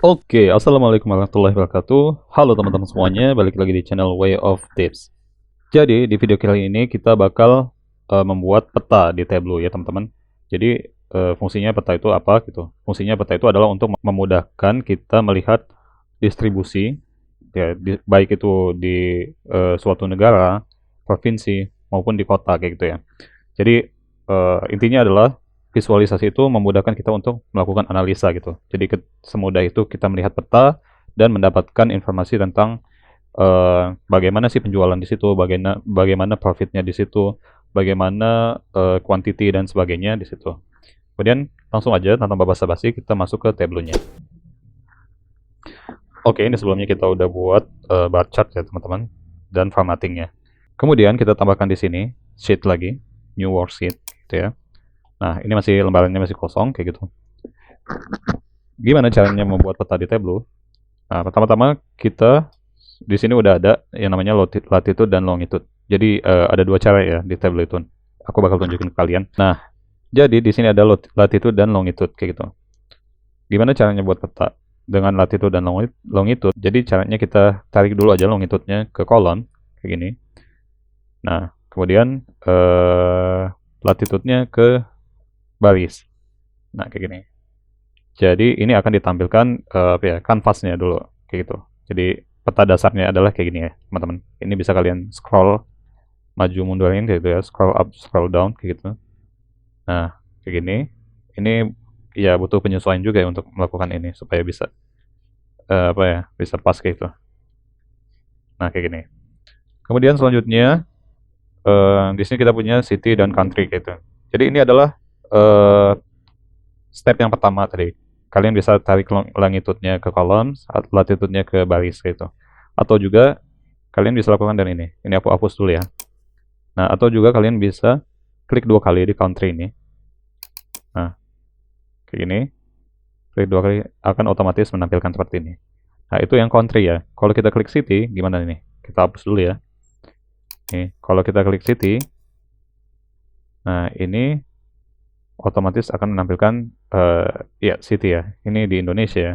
Oke, assalamualaikum warahmatullahi wabarakatuh. Halo teman-teman semuanya, balik lagi di channel Way of Tips. Jadi di video kali ini kita bakal membuat peta di Tableau ya teman-teman. Jadi fungsinya peta itu apa gitu? Fungsinya peta itu adalah untuk memudahkan kita melihat distribusi, ya, baik itu di suatu negara, provinsi maupun di kota kayak gitu ya. Jadi intinya adalah visualisasi itu memudahkan kita untuk melakukan analisa gitu. Jadi semudah itu kita melihat peta dan mendapatkan informasi tentang bagaimana sih penjualan di situ, bagaimana profitnya di situ, bagaimana quantity dan sebagainya di situ. Kemudian langsung aja tanpa basa-basi kita masuk ke tabelnya. Oke, ini sebelumnya kita udah buat bar chart ya teman-teman dan formattingnya. Kemudian kita tambahkan di sini sheet lagi, new worksheet gitu ya. Nah, ini masih lembarannya masih kosong kayak gitu. Gimana caranya membuat peta di Tableau? Nah, pertama-tama kita di sini udah ada yang namanya latitude dan longitude. Jadi ada dua cara ya di Tableau itu. Aku bakal tunjukin ke kalian. Nah, jadi di sini ada latitude dan longitude kayak gitu. Gimana caranya buat peta dengan latitude dan longitude? Jadi caranya kita tarik dulu aja longitude-nya ke kolom kayak gini. Nah, kemudian latitude-nya ke baris. Nah, kayak gini. Jadi ini akan ditampilkan apa ya, kanvasnya dulu kayak gitu. Jadi peta dasarnya adalah kayak gini ya, teman-teman. Ini bisa kalian scroll maju mundurin kayak gitu ya, scroll up, scroll down kayak gitu. Nah, kayak gini. Ini ya butuh penyesuaian juga ya untuk melakukan ini supaya bisa apa ya, bisa pas kayak gitu. Nah, kayak gini. Kemudian selanjutnya di sini kita punya city dan country kayak gitu. Jadi ini adalah eh, step yang pertama tadi. Kalian bisa tarik longitude-nya ke kolom, latitude-nya ke baris gitu. Atau juga kalian bisa lakukan dari ini. Ini aku hapus dulu ya. Nah, atau juga kalian bisa klik dua kali di country ini. Nah, kayak gini. Klik dua kali akan otomatis menampilkan seperti ini. Nah, itu yang country ya. Kalau kita klik city, gimana ini? Kita hapus dulu ya. Nih, kalau kita klik city, nah ini otomatis akan menampilkan ya city ya. Ini di Indonesia ya.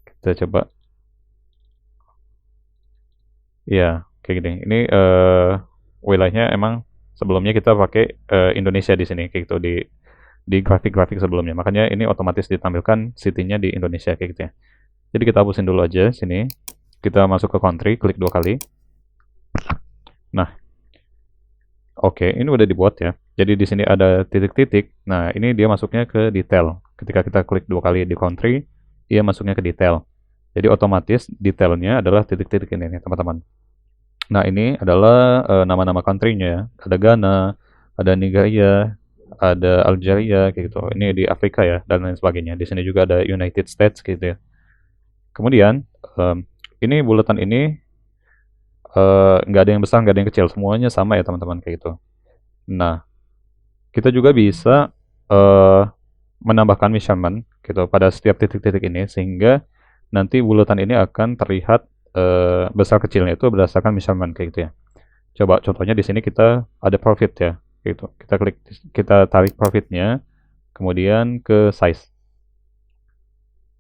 Kita coba. Ya, kayak gini. Ini wilayahnya emang sebelumnya kita pakai Indonesia di sini kayak gitu di grafik-grafik sebelumnya. Makanya ini otomatis ditampilkan city-nya di Indonesia kayak gitu ya. Jadi kita hapusin dulu aja sini. Kita masuk ke country, klik dua kali. Nah, oke, ini udah dibuat ya. Jadi di sini ada titik-titik. Nah, ini dia masuknya ke detail. Ketika kita klik dua kali di country, dia masuknya ke detail. Jadi otomatis detailnya adalah titik-titik ini nih, teman-teman. Nah, ini adalah nama-nama country-nya ya. Ada Ghana, ada Nigeria, ada Algeria kayak gitu. Ini di Afrika ya dan lain sebagainya. Di sini juga ada United States gitu ya. Kemudian ini bulatan ini nggak ada yang besar, nggak ada yang kecil, semuanya sama ya teman-teman kayak gitu. Nah, kita juga bisa menambahkan measurement gitu pada setiap titik-titik ini sehingga nanti bulatan ini akan terlihat besar kecilnya itu berdasarkan measurement kayak gitu ya. Coba contohnya di sini kita ada profit ya, gitu. Kita tarik profitnya, kemudian ke size.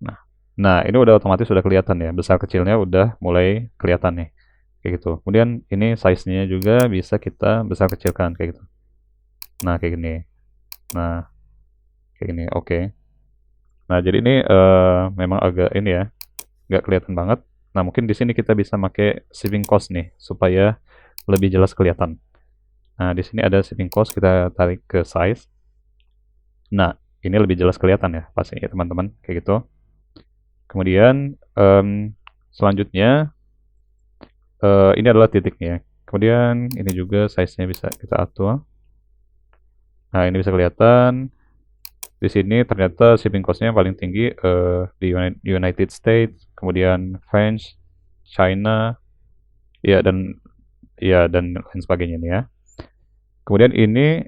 Nah, nah ini udah otomatis sudah kelihatan ya, besar kecilnya udah mulai kelihatan nih, kayak gitu. Kemudian ini size-nya juga bisa kita besar kecilkan kayak gitu. Nah kayak gini. Nah kayak gini, oke. Nah jadi ini memang agak ini ya, nggak kelihatan banget. Nah mungkin di sini kita bisa pakai shipping cost nih supaya lebih jelas kelihatan. Nah, di sini ada shipping cost, kita tarik ke size. Nah, ini lebih jelas kelihatan ya, pastinya teman-teman, kayak gitu. Kemudian, selanjutnya, ini adalah titiknya. Kemudian, ini juga size-nya bisa kita atur. Nah, ini bisa kelihatan. Di sini ternyata shipping cost-nya paling tinggi di United States, kemudian French, China, ya dan lain sebagainya nih ya. Kemudian ini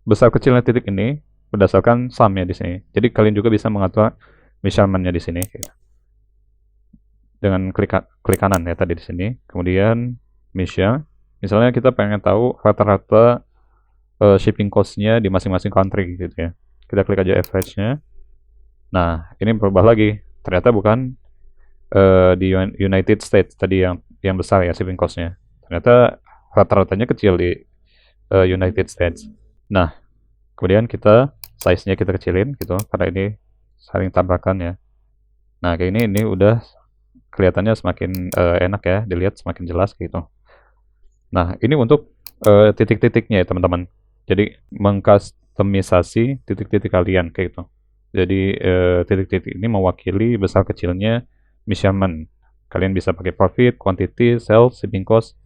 besar kecilnya titik ini berdasarkan sumnya di sini. Jadi kalian juga bisa mengatur measurement-nya di sini gitu. Dengan klik kanan ya tadi di sini. Kemudian measure. Misalnya kita pengen tahu rata-rata shipping cost-nya di masing-masing country gitu ya. Kita klik aja average-nya. Nah, ini berubah lagi. Ternyata bukan di United States tadi yang besar ya shipping cost-nya. Ternyata rata-ratanya kecil di United States. Nah, kemudian size-nya kita kecilin gitu karena ini saling tabrakan ya. Nah, kayak ini udah kelihatannya semakin enak ya, dilihat semakin jelas gitu. Nah, ini untuk titik-titiknya ya teman-teman. Jadi mengkustomisasi titik-titik kalian kayak gitu. Jadi titik-titik ini mewakili besar kecilnya measurement. Kalian bisa pakai profit, quantity, sales, shipping cost,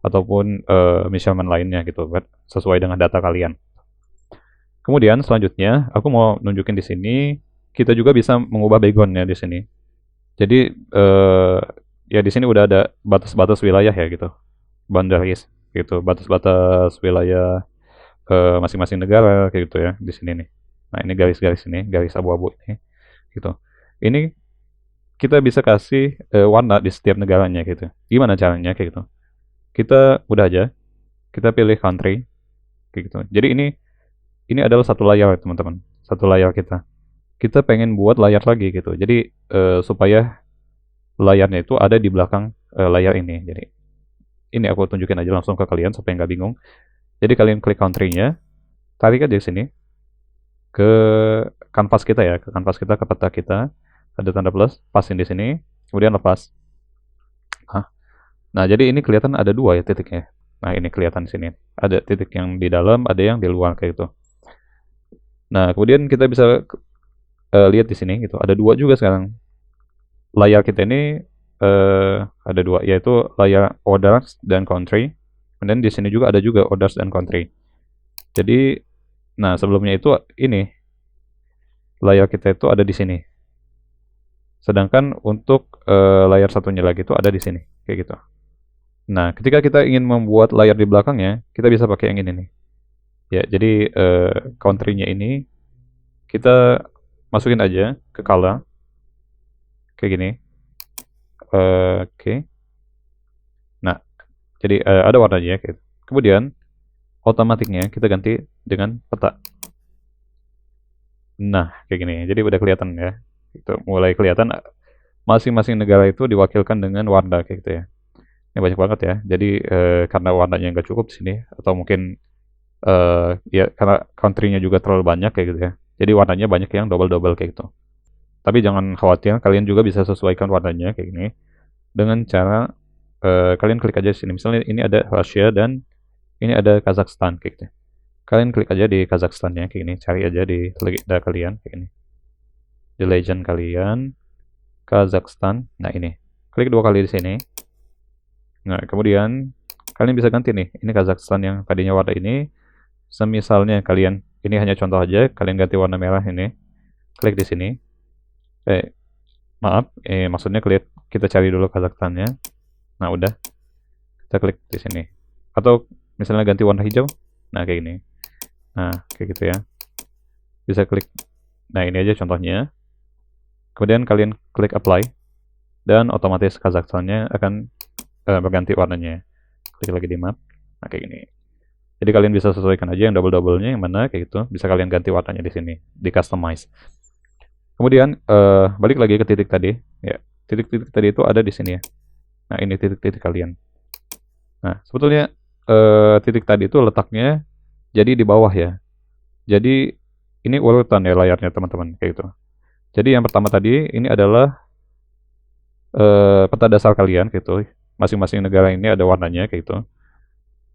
ataupun measurement lainnya gitu, sesuai dengan data kalian. Kemudian selanjutnya, aku mau nunjukin di sini, kita juga bisa mengubah backgroundnya di sini. Jadi ya di sini udah ada batas-batas wilayah ya gitu, boundaries gitu, batas-batas wilayah masing-masing negara kayak gitu ya di sini nih. Nah ini garis-garis ini, garis abu-abu ini, gitu. Ini kita bisa kasih warna di setiap negaranya gitu. Gimana caranya kayak gitu? Kita udah aja, kita pilih country kayak gitu. Jadi ini adalah satu layar teman-teman, satu layar kita. Kita pengen buat layar lagi gitu. Jadi supaya layarnya itu ada di belakang layar ini. Jadi ini aku tunjukin aja langsung ke kalian supaya nggak bingung. Jadi kalian klik country-nya, tarik aja di sini ke kanvas kita ya, ke kanvas kita, ke peta kita, ada tanda plus, pasin di sini, kemudian lepas. Nah, jadi ini kelihatan ada dua ya titiknya. Nah, ini kelihatan di sini. Ada titik yang di dalam, ada yang di luar kayak gitu. Nah, kemudian kita bisa lihat di sini gitu. Ada dua juga sekarang. Layar kita ini ada dua, yaitu layar orders dan country. Kemudian di sini juga ada juga orders dan country. Jadi, nah sebelumnya itu ini layar kita itu ada di sini. Sedangkan untuk layar satunya lagi itu ada di sini, kayak gitu. Nah, ketika kita ingin membuat layar di belakangnya, kita bisa pakai yang ini nih. Ya, jadi country-nya ini kita masukin aja ke color, kayak gini. Oke. Nah, jadi ada warnanya kayak gitu. Kemudian otomatiknya kita ganti dengan peta. Nah, kayak gini. Jadi udah kelihatan ya. Itu mulai kelihatan masing-masing negara itu diwakilkan dengan warna kayak gitu ya. Ini banyak banget ya. Jadi karena warnanya nggak cukup di sini atau mungkin ya karena country-nya juga terlalu banyak kayak gitu ya. Jadi warnanya banyak yang double-double kayak gitu. Tapi jangan khawatir, kalian juga bisa sesuaikan warnanya kayak gini dengan cara kalian klik aja di sini. Misalnya ini ada Russia dan ini ada Kazakhstan kayak gitu. Kalian klik aja di Kazakhstannya kayak gini, cari aja di legenda kalian kayak gini. Di legend kalian Kazakhstan. Nah, ini. Klik dua kali di sini. Nah, kemudian kalian bisa ganti nih. Ini Kazakhstan yang tadinya warna ini. Semisalnya kalian, ini hanya contoh aja, kalian ganti warna merah ini. Klik di sini. Maaf, maksudnya kita cari dulu Kazakhstannya. Nah, udah. Kita klik di sini. Atau misalnya ganti warna hijau. Nah, kayak gini. Nah, kayak gitu ya. Bisa klik. Nah, ini aja contohnya. Kemudian kalian klik apply. Dan otomatis Kazakhstannya akan berganti warnanya. Klik lagi di map. Nah, kayak gini. Jadi kalian bisa sesuaikan aja yang double-doublenya yang mana kayak gitu. Bisa kalian ganti warnanya di sini, di customize. Kemudian balik lagi ke titik tadi, ya. Titik-titik tadi itu ada di sini ya. Nah, ini titik-titik kalian. Nah, sebetulnya titik tadi itu letaknya jadi di bawah ya. Jadi ini urutan ya layarnya teman-teman kayak gitu. Jadi yang pertama tadi ini adalah peta dasar kalian gitu. Masing-masing negara ini ada warnanya kayak gitu.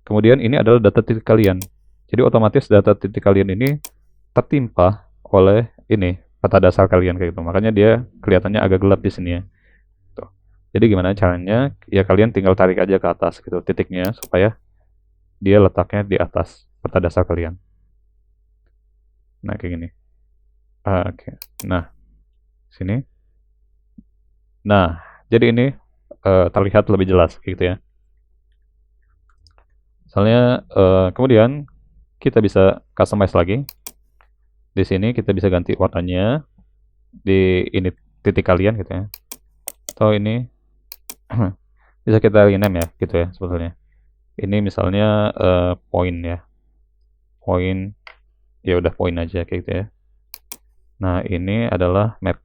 Kemudian ini adalah data titik kalian. Jadi otomatis data titik kalian ini tertimpa oleh ini peta dasar kalian kayak gitu. Makanya dia kelihatannya agak gelap di sini ya. Tuh. Jadi gimana caranya? Ya kalian tinggal tarik aja ke atas gitu titiknya supaya dia letaknya di atas peta dasar kalian. Nah kayak gini. Oke. Nah sini. Nah jadi ini terlihat lebih jelas gitu ya. Misalnya kemudian kita bisa customize lagi. Di sini kita bisa ganti warnanya di ini titik kalian gitu ya. Atau ini bisa kita rename ya gitu ya sebetulnya. Ini misalnya poin ya. Poin ya udah poin aja kayak gitu ya. Nah, ini adalah map.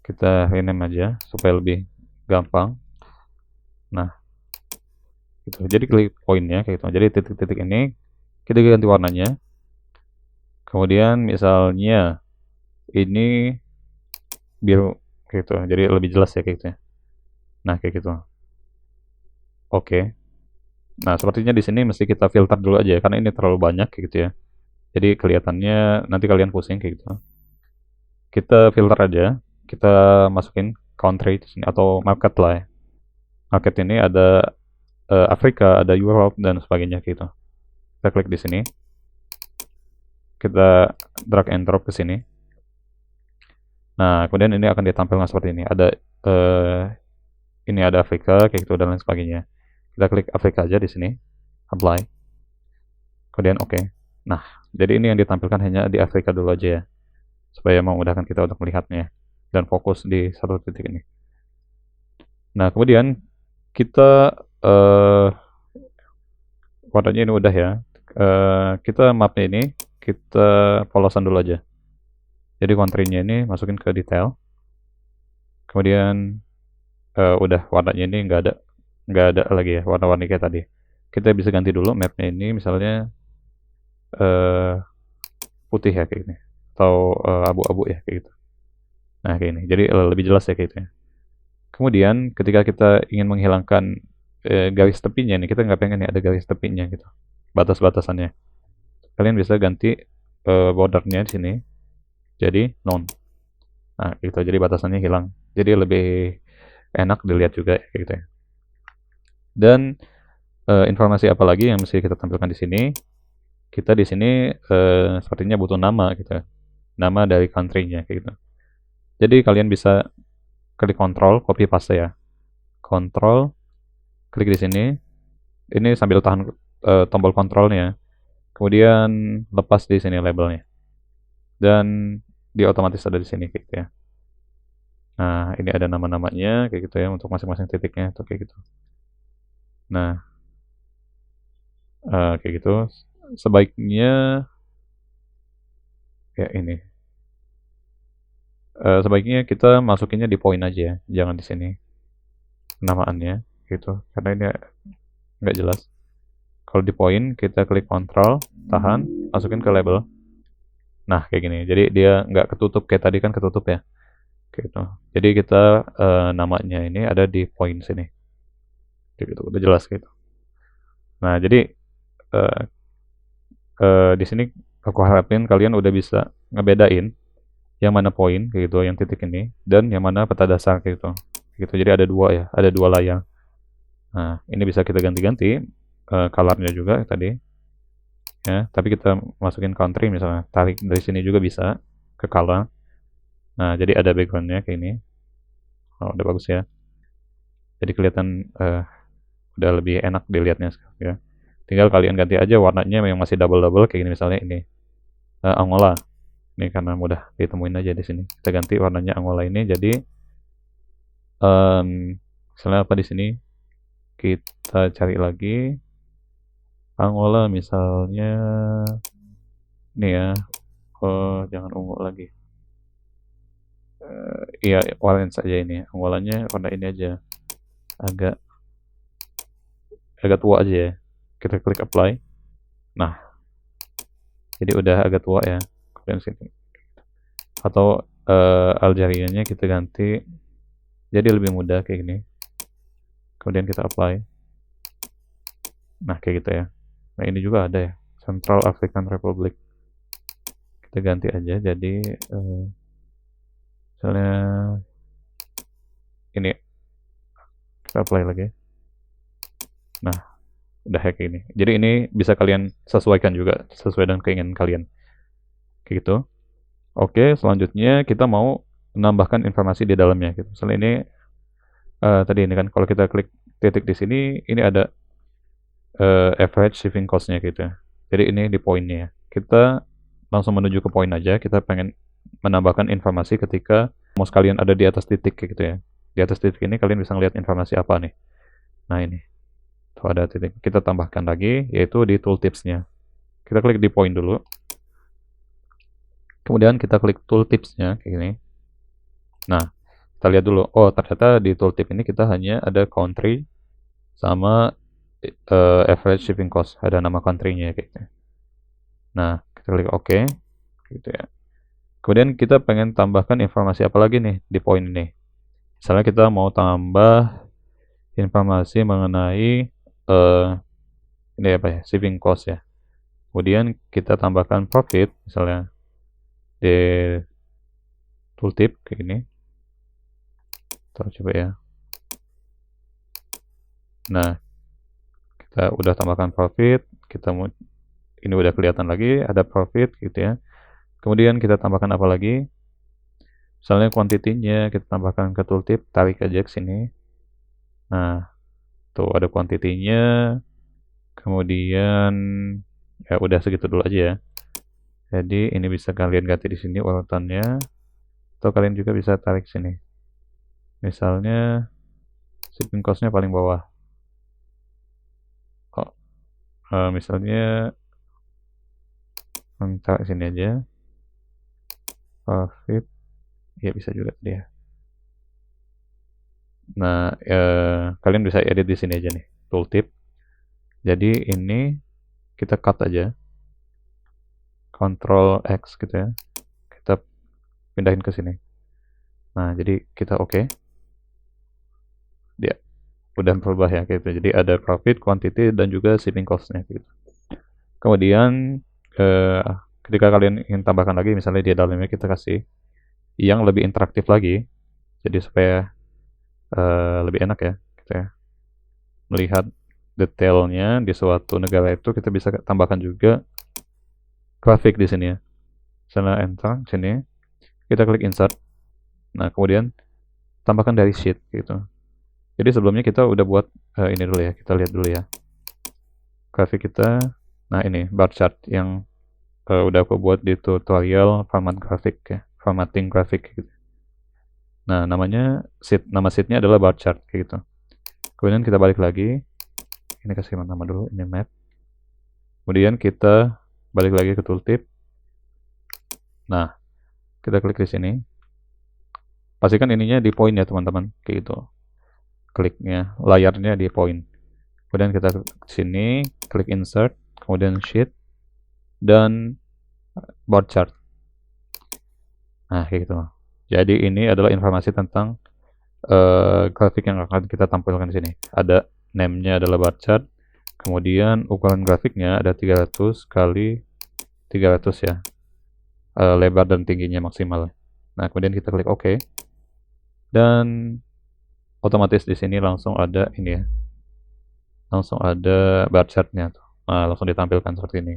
Kita rename aja supaya lebih gampang. Nah, gitu. Jadi klik poinnya kayak gitu. Jadi titik-titik ini kita ganti warnanya. Kemudian misalnya ini biru kayak gitu. Jadi lebih jelas ya kayak gitu ya. Nah, kayak gitu. Oke. Nah, sepertinya di sini mesti kita filter dulu aja ya, karena ini terlalu banyak kayak gitu ya. Jadi kelihatannya nanti kalian pusing kayak gitu. Kita filter aja. Kita masukin country di sini atau market lah ya. Market ini ada Afrika, ada Europe dan sebagainya gitu. Kita klik di sini. Kita drag and drop ke sini. Nah, kemudian ini akan ditampilkan seperti ini. Ada ini ada Afrika kayak gitu dan lain sebagainya. Kita klik Afrika aja di sini. Apply. Kemudian oke. Nah, jadi ini yang ditampilkan hanya di Afrika dulu aja ya. Supaya memudahkan kita untuk melihatnya dan fokus di satu titik ini. Nah, kemudian kita warnanya ini udah ya. Kita mapnya ini kita polosan dulu aja. Jadi country-nya ini masukin ke detail. Kemudian udah warnanya ini nggak ada lagi ya warna-warni kayak tadi. Kita bisa ganti dulu mapnya ini misalnya putih ya kayak gini atau abu-abu ya kayak gitu. Nah kayak ini. Jadi lebih jelas ya kayak gitu ya. Kemudian ketika kita ingin menghilangkan garis tepinya nih, kita nggak pengen nih ada garis tepinya gitu, batas-batasannya. Kalian bisa ganti bordernya di sini jadi none. Nah, gitu. Jadi batasannya hilang. Jadi lebih enak dilihat juga kayak gitu ya. Dan informasi apa lagi yang mesti kita tampilkan di sini? Kita di sini sepertinya butuh nama gitu ya. Nama dari country-nya kayak gitu. Jadi kalian bisa klik Ctrl, copy paste ya. Ctrl, klik di sini. Ini sambil tahan tombol kontrolnya. Kemudian lepas di sini labelnya. Dan dia otomatis ada di sini kayak gitu ya. Nah, ini ada nama-namanya kayak gitu ya untuk masing-masing titiknya tuh kayak gitu. Nah, kayak gitu. Sebaiknya ya ini. Sebaiknya kita masukinnya di poin aja ya, jangan di sini penamaannya gitu. Karena ini nggak jelas. Kalau di poin kita klik Ctrl, tahan, masukin ke label. Nah, kayak gini. Jadi dia nggak ketutup kayak tadi kan ketutup ya. Gitu. Jadi kita namanya ini ada di poin sini. Gitu, udah jelas gitu. Nah, jadi uh, di sini aku harapin kalian udah bisa ngebedain yang mana poin kayak gitu, yang titik ini dan yang mana peta dasar kayak gitu. Gitu. Jadi ada dua ya, ada dua layar. Nah, ini bisa kita ganti-ganti colornya juga tadi. Ya, tapi kita masukin country misalnya, tarik dari sini juga bisa ke color. Nah, jadi ada backgroundnya kayak ini. Oh, udah bagus ya. Jadi kelihatan udah lebih enak dilihatnya ya. Tinggal kalian ganti aja warnanya yang masih double-double kayak gini misalnya ini Angola. Ini karena mudah ditemuin aja di sini. Kita ganti warnanya Angola ini jadi misalnya apa di sini? Kita cari lagi Angola misalnya ini ya. Oh, jangan ungu lagi. Iya, orange saja ini. Angolanya warna ini aja. Agak agak tua aja ya. Kita klik apply. Nah, jadi udah agak tua ya. Kemudian sini. Atau Algerianya kita ganti jadi lebih mudah kayak gini. Kemudian kita apply. Nah, kayak gitu ya. Nah, ini juga ada ya. Central African Republic. Kita ganti aja jadi misalnya ini. Kita apply lagi. Nah, udah kayak gini. Jadi ini bisa kalian sesuaikan juga sesuai dengan keinginan kalian. Kayak gitu. Oke, selanjutnya kita mau menambahkan informasi di dalamnya gitu. Misalnya ini tadi ini kan kalau kita klik titik di sini ini ada average shipping cost-nya gitu ya. Jadi ini di poinnya ya. Kita langsung menuju ke poin aja. Kita pengen menambahkan informasi ketika mouse kalian ada di atas titik kayak gitu ya. Di atas titik ini kalian bisa ngeliat informasi apa nih. Nah ini. Tuh ada titik. Kita tambahkan lagi yaitu di tooltips-nya. Kita klik di poin dulu. Kemudian kita klik tooltips-nya kayak gini. Nah, kita lihat dulu. Oh, ternyata di tooltip ini kita hanya ada country sama average shipping cost. Ada nama country-nya kayak gitu. Nah, kita klik OK gitu ya. Kemudian kita pengen tambahkan informasi apa lagi nih di poin ini. Misalnya kita mau tambah informasi mengenai ini apa ya, shipping cost ya. Kemudian kita tambahkan profit misalnya di tooltip kayak gini. Kita coba ya. Nah, kita udah tambahkan profit, ini udah kelihatan lagi ada profit gitu ya. Kemudian kita tambahkan apa lagi? Misalnya kuantitinya kita tambahkan ke tooltip, tarik aja ke sini. Nah, tuh ada kuantitinya. Kemudian ya udah segitu dulu aja ya. Jadi ini bisa kalian ganti di sini urutannya, atau kalian juga bisa tarik sini. Misalnya shipping cost-nya paling bawah. Misalnya tarik sini aja. Profit, ya bisa juga dia. Nah, kalian bisa edit di sini aja nih, tooltip. Jadi ini kita cut aja, Ctrl X gitu ya. Kita pindahin ke sini. Nah, jadi kita oke. Dia udah berubah ya gitu. Jadi ada profit, quantity, dan juga shipping cost-nya gitu. Kemudian ketika kalian ingin tambahkan lagi, misalnya di dalamnya kita kasih yang lebih interaktif lagi, jadi supaya lebih enak ya, gitu ya. Melihat detailnya di suatu negara itu, kita bisa tambahkan juga grafik di sini ya. Misalnya enter sini, kita klik insert. Nah, kemudian tambahkan dari sheet gitu. Jadi sebelumnya kita udah buat ini dulu ya, kita lihat dulu ya. Grafik kita, nah ini bar chart yang udah aku buat di tutorial format grafik ya, formatting grafik gitu. Nah, nama sheetnya adalah bar chart kayak gitu. Kemudian kita balik lagi, ini kasih nama dulu, ini map. Kemudian kita balik lagi ke tooltip. Nah, kita klik di sini. Pastikan ininya di point ya teman-teman, kayak gitu. Kliknya, layarnya di point. Kemudian kita ke sini, klik insert, kemudian sheet, dan bar chart. Nah, kayak gitu. Jadi ini adalah informasi tentang grafik yang akan kita tampilkan di sini. Ada name-nya adalah bar chart. Kemudian ukuran grafiknya ada 300 kali 300 ya. Lebar dan tingginya maksimal. Nah, kemudian kita klik OK. Dan otomatis di sini langsung ada ini ya. Langsung ada bar chart-nya tuh. Nah, langsung ditampilkan seperti ini.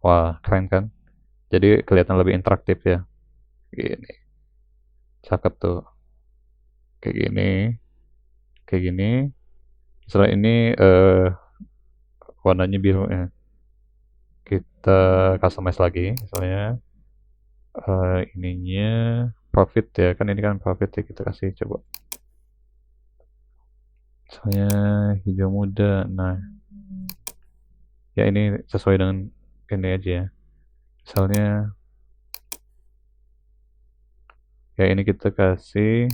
Wah, keren kan? Jadi kelihatan lebih interaktif ya. Gini. Cakep tuh. Kayak gini. Kayak gini. Misalnya ini warnanya biru ya. Kita customize lagi misalnya ininya profit ya, kan ini kan profit ya, kita kasih coba misalnya hijau muda. Nah ya ini sesuai dengan ini aja ya, misalnya ya ini kita kasih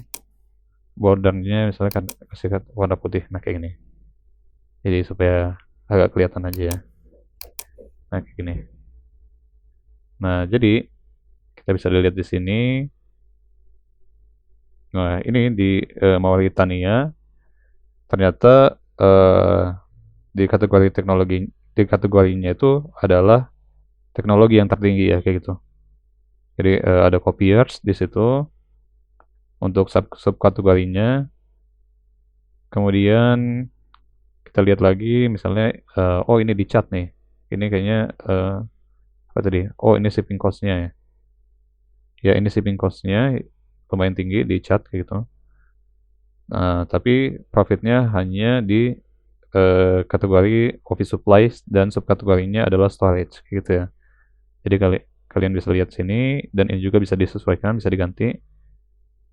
bordernya misalnya kan kasih warna putih. Nah kayak gini, jadi supaya agak kelihatan aja ya. Nah kayak gini. Nah jadi kita bisa lihat di sini. Nah ini di Mauritania ternyata di kategorinya itu adalah teknologi yang tertinggi ya kayak gitu. Jadi ada copiers di situ untuk subkategorinya. Kemudian kita lihat lagi misalnya oh ini di chat nih. Ini kayaknya apa tadi? Oh ini shipping cost-nya ya. Ya ini shipping cost-nya lumayan tinggi di chat kayak gitu. Tapi profitnya hanya di kategori office supplies dan subkategorinya adalah storage gitu ya. Jadi kalian bisa lihat sini, dan ini juga bisa disesuaikan, bisa diganti.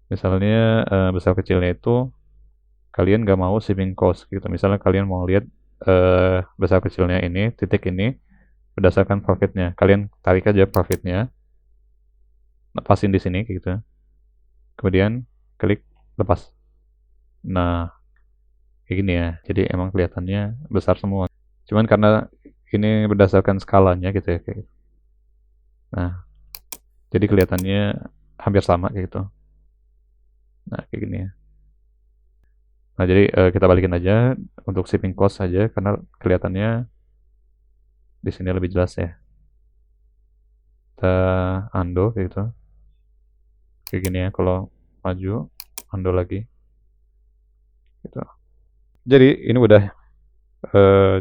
Misalnya besar kecilnya itu kalian nggak mau shipping cost gitu. Misalnya kalian mau lihat besar kecilnya ini, titik ini berdasarkan profitnya. Kalian tarik aja profitnya. lepasin di sini kayak gitu. Kemudian klik lepas. Nah, kayak gini ya. Jadi emang kelihatannya besar semua. Cuman karena ini berdasarkan skalanya gitu ya kayak gitu. Nah, jadi kelihatannya hampir sama kayak gitu. Nah, kayak gini ya. Nah, jadi kita balikin aja untuk shipping cost saja karena kelihatannya di sini lebih jelas ya. Kita undo kayak gitu. Kayak gini ya kalau maju, undo lagi. Gitu. Jadi ini udah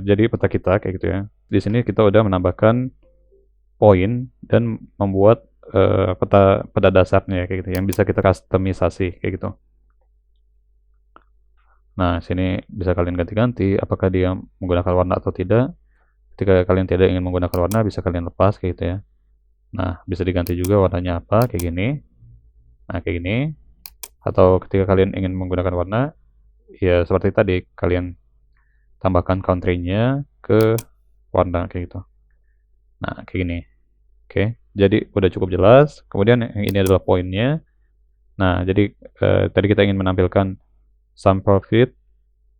jadi peta kita kayak gitu ya. Di sini kita udah menambahkan poin dan membuat peta pada dasarnya kayak gitu yang bisa kita customisasi kayak gitu. Nah, sini bisa kalian ganti-ganti apakah dia menggunakan warna atau tidak. Ketika kalian tidak ingin menggunakan warna bisa kalian lepas kayak gitu ya. Nah, bisa diganti juga warnanya apa kayak gini. Nah, kayak gini. Atau ketika kalian ingin menggunakan warna, ya seperti tadi kalian tambahkan country-nya ke warna kayak gitu. Nah, kayak gini. Oke, jadi udah cukup jelas. Kemudian yang ini adalah poinnya. Nah, jadi tadi kita ingin menampilkan some profit,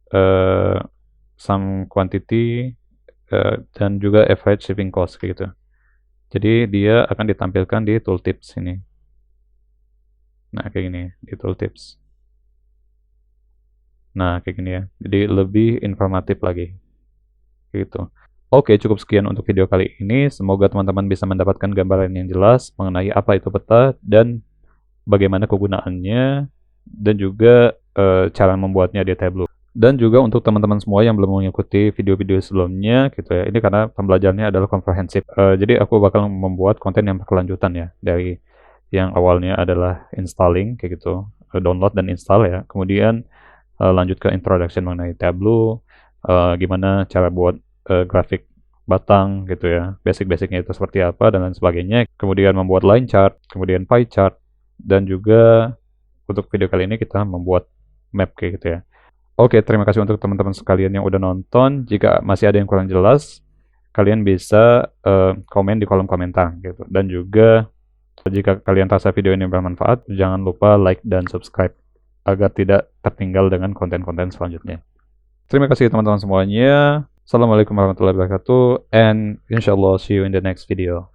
eh, some quantity, dan juga average shipping cost kayak gitu. Jadi dia akan ditampilkan di tooltips ini. Nah, kayak gini di tooltips. Nah, kayak gini ya. Jadi lebih informatif lagi. Gitu. Oke, cukup sekian untuk video kali ini. Semoga teman-teman bisa mendapatkan gambaran yang jelas mengenai apa itu peta dan bagaimana kegunaannya dan juga cara membuatnya di Tableau. Dan juga untuk teman-teman semua yang belum mengikuti video-video sebelumnya gitu ya. Ini karena pembelajarannya adalah komprehensif. Jadi aku bakal membuat konten yang berkelanjutan ya dari yang awalnya adalah installing kayak gitu, download dan install ya. Kemudian lanjut ke introduction mengenai Tableau, gimana cara buat grafik batang gitu ya, basic-basicnya itu seperti apa dan lain sebagainya. Kemudian membuat line chart, kemudian pie chart, dan juga untuk video kali ini kita membuat map kayak gitu ya. Oke, terima kasih untuk teman-teman sekalian yang udah nonton. Jika masih ada yang kurang jelas, kalian bisa komen di kolom komentar gitu. Dan juga jika kalian rasa video ini bermanfaat, jangan lupa like dan subscribe agar tidak tertinggal dengan konten-konten selanjutnya. Terima kasih teman-teman semuanya. Assalamualaikum warahmatullahi wabarakatuh, and inshallah see you in the next video.